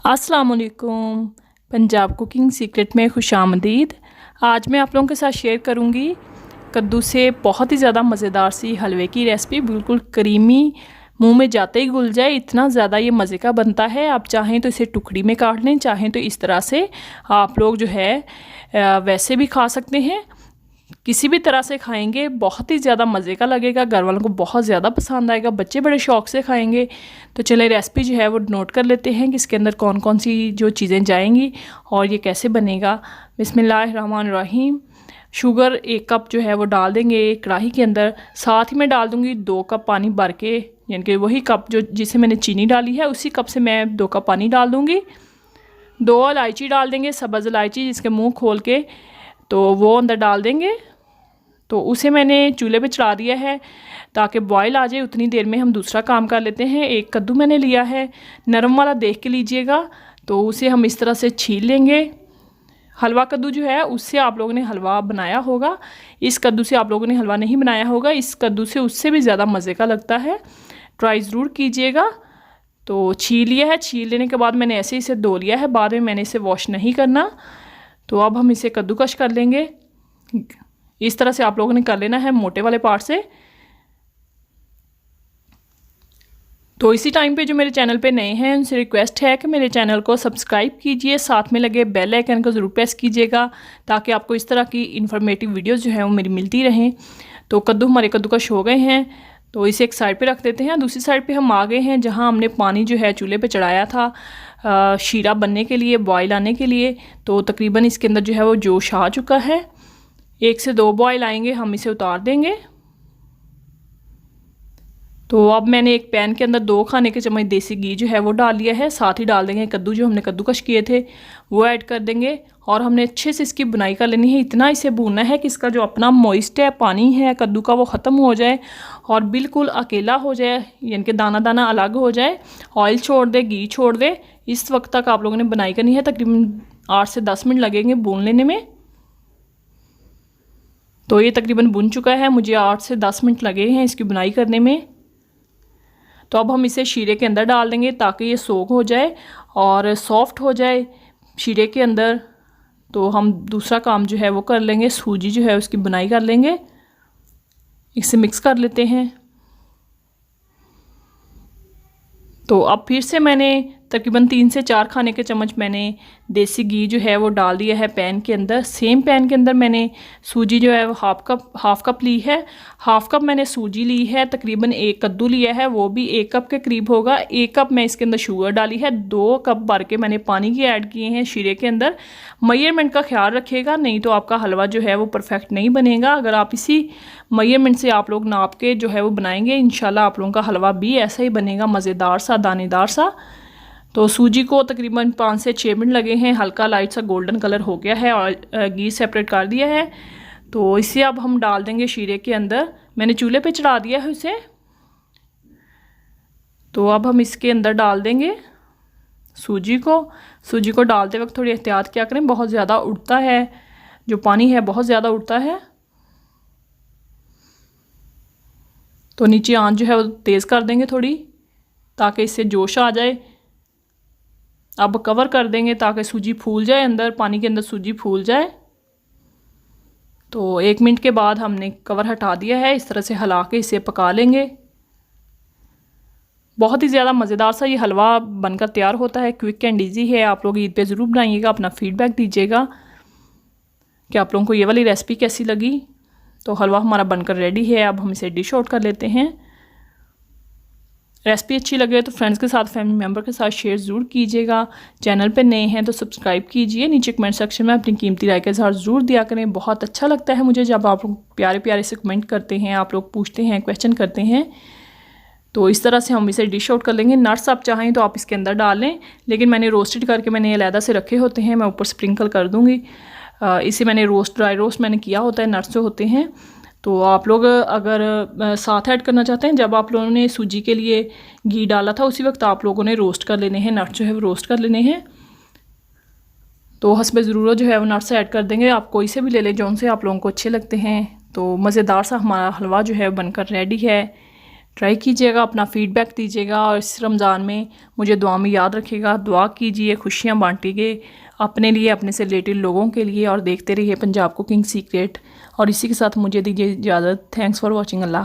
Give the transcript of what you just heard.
अस्सलाम वालेकुम। Punjab cooking secret में खुशामदीद। आज मैं आप लोगों के साथ शेयर करूंगी कद्दू से बहुत ही ज़्यादा मज़ेदार सी हलवे की रेसिपी। बिल्कुल करीमी, मुंह में जाते ही घुल जाए, इतना ज़्यादा ये मज़े का बनता है। आप चाहें तो इसे टुकड़ी में काट लें, चाहें तो इस तरह से आप लोग जो है वैसे भी खा सकते हैं। किसी भी तरह से खाएंगे बहुत ही ज़्यादा मज़े का लगेगा, घर वालों को बहुत ज़्यादा पसंद आएगा, बच्चे बड़े शौक़ से खाएंगे। तो चले रेसिपी जो है वो नोट कर लेते हैं कि इसके अंदर कौन कौन सी जो चीज़ें जाएंगी और ये कैसे बनेगा। बिस्मिल्लाहिर्रहमानिर्रहीम। शुगर 1 कप जो है वो डाल देंगे कढ़ाई के अंदर। साथ ही मैं डाल दूँगी 2 कप पानी भर के, यानी कि वही कप जो जिसे मैंने चीनी डाली है उसी कप से मैं 2 कप पानी डाल दूँगी। 2 इलायची डाल देंगे, सब्ज़ इलायची जिसके मुँह खोल के, तो वो अंदर डाल देंगे। तो उसे मैंने चूल्हे पे चढ़ा दिया है ताकि बॉयल आ जाए। उतनी देर में हम दूसरा काम कर लेते हैं। एक कद्दू मैंने लिया है, नरम वाला देख के लीजिएगा। तो उसे हम इस तरह से छील लेंगे। हलवा कद्दू जो है उससे आप लोगों ने हलवा बनाया होगा, इस कद्दू से आप लोगों ने हलवा नहीं बनाया होगा। इस कद्दू से उससे भी ज़्यादा मज़े का लगता है, ट्राई ज़रूर कीजिएगा। तो छील लिया है, छील लेने के बाद मैंने ऐसे इसे धो लिया है, बाद में मैंने इसे वॉश नहीं करना। तो अब हम इसे कद्दूकश कर लेंगे। इस तरह से आप लोगों ने कर लेना है मोटे वाले पार्ट से। तो इसी टाइम पे जो मेरे चैनल पे नए हैं उनसे रिक्वेस्ट है कि मेरे चैनल को सब्सक्राइब कीजिए, साथ में लगे बेल आइकन को ज़रूर प्रेस कीजिएगा ताकि आपको इस तरह की इन्फॉर्मेटिव वीडियोस जो है वो मेरी मिलती रहें। तो कद्दू हमारे कद्दूकश हो गए हैं, तो इसे एक साइड पे रख देते हैं। दूसरी साइड पे हम आ गए हैं जहाँ हमने पानी जो है चूल्हे पे चढ़ाया था शीरा बनने के लिए, बॉयल आने के लिए। तो तकरीबन इसके अंदर जो है वो जोश आ चुका है। 1 से 2 बॉयल आएंगे, हम इसे उतार देंगे। तो अब मैंने एक पैन के अंदर 2 खाने के चम्मच देसी घी जो है वो डाल लिया है। साथ ही डाल देंगे कद्दू जो हमने कद्दूकश किए थे वो ऐड कर देंगे और हमने अच्छे से इसकी बुनाई कर लेनी है। इतना इसे भूनना है कि इसका जो अपना मॉइस्ट है, पानी है कद्दू का, वो ख़त्म हो जाए और बिल्कुल अकेला हो जाए, यानी कि दाना दाना अलग हो जाए। ऑयल छोड़ दे, घी छोड़ दे। इस वक्त तक आप लोगों ने बुनाई करनी है। तकरीबन 8 से 10 मिनट लगेंगे भून लेने में। तो ये तकरीबन बुन चुका है, मुझे 8 से 10 मिनट लगे हैं इसकी बुनाई करने में। तो अब हम इसे शीरे के अंदर डाल देंगे ताकि ये सोख हो जाए और सॉफ्ट हो जाए शीरे के अंदर। तो हम दूसरा काम जो है वो कर लेंगे, सूजी जो है उसकी बुनाई कर लेंगे। इसे मिक्स कर लेते हैं। तो अब फिर से मैंने तकरीबन 3 से 4 खाने के चम्मच मैंने देसी घी जो है वो डाल दिया है पैन के अंदर। सेम पैन के अंदर मैंने सूजी जो है वो हाफ़ कप ली है। हाफ़ कप मैंने सूजी ली है। तकरीबन 1 कद्दू लिया है, वो भी 1 कप के करीब होगा। 1 कप मैं इसके अंदर शुगर डाली है। 2 कप भर के मैंने पानी की ऐड किए हैं शीरे के अंदर। मेजरमेंट का ख्याल रखिएगा, नहीं तो आपका हलवा जो है वो परफेक्ट नहीं बनेगा। अगर आप इसी मेजरमेंट से आप लोग नाप के जो है वो बनाएंगे, इंशाल्लाह आप लोगों का हलवा भी ऐसा ही बनेगा, मज़ेदार सा, दानेदार सा। तो सूजी को तकरीबन 5 से 6 मिनट लगे हैं, हल्का लाइट सा गोल्डन कलर हो गया है और घी सेपरेट कर दिया है। तो इसे अब हम डाल देंगे शीरे के अंदर। मैंने चूल्हे पे चढ़ा दिया है उसे। तो अब हम इसके अंदर डाल देंगे सूजी को। सूजी को डालते वक्त थोड़ी एहतियात क्या करें, बहुत ज़्यादा उड़ता है, जो पानी है बहुत ज़्यादा उड़ता है। तो नीचे आंच जो है वो तेज़ कर देंगे थोड़ी ताकि इससे जोश आ जाए। अब कवर कर देंगे ताकि सूजी फूल जाए, अंदर पानी के अंदर सूजी फूल जाए। तो 1 मिनट के बाद हमने कवर हटा दिया है। इस तरह से हिला के इसे पका लेंगे। बहुत ही ज़्यादा मज़ेदार सा ये हलवा बनकर तैयार होता है, क्विक एंड ईजी है। आप लोग ईद पे ज़रूर बनाइएगा, अपना फ़ीडबैक दीजिएगा कि आप लोगों को ये वाली रेसिपी कैसी लगी। तो हलवा हमारा बनकर रेडी है। अब हम इसे डिश आउट कर लेते हैं। रेसिपी अच्छी लगे तो फ्रेंड्स के साथ, फैमिली मेम्बर के साथ शेयर ज़रूर कीजिएगा। चैनल पे नए हैं तो सब्सक्राइब कीजिए। नीचे कमेंट सेक्शन में अपनी कीमती राय के साथ ज़रूर दिया करें। बहुत अच्छा लगता है मुझे जब आप लोग प्यारे प्यारे से कमेंट करते हैं, आप लोग पूछते हैं, क्वेश्चन करते हैं। तो इस तरह से हम इसे डिश आउट कर लेंगे। नट्स आप चाहें तो आप इसके अंदर डाल लें, लेकिन मैंने रोस्टेड करके मैंने अलहदा से रखे होते हैं, मैं ऊपर स्प्रिंकल कर दूँगी। इसे मैंने ड्राई रोस्ट मैंने किया होता है, नट्स जो होते हैं। तो आप लोग अगर साथ ऐड करना चाहते हैं, जब आप लोगों ने सूजी के लिए घी डाला था उसी वक्त आप लोगों ने रोस्ट कर लेने हैं, नट्स जो है वो रोस्ट कर लेने हैं। तो हस्बे ज़रूरत जो है वो नट्स ऐड कर देंगे। आप कोई से भी ले लें जौन से आप लोगों को अच्छे लगते हैं। तो मज़ेदार सा हमारा हलवा जो है बनकर रेडी है। ट्राई कीजिएगा, अपना फीडबैक दीजिएगा और इस रमज़ान में मुझे दुआ में याद रखिएगा। दुआ कीजिए, खुशियाँ बांटिए अपने लिए, अपने से रिलेटेड लोगों के लिए, और देखते रहिए पंजाब कुकिंग सीक्रेट। और इसी के साथ मुझे दीजिए इजाज़त। Thanks for watching. अल्लाह।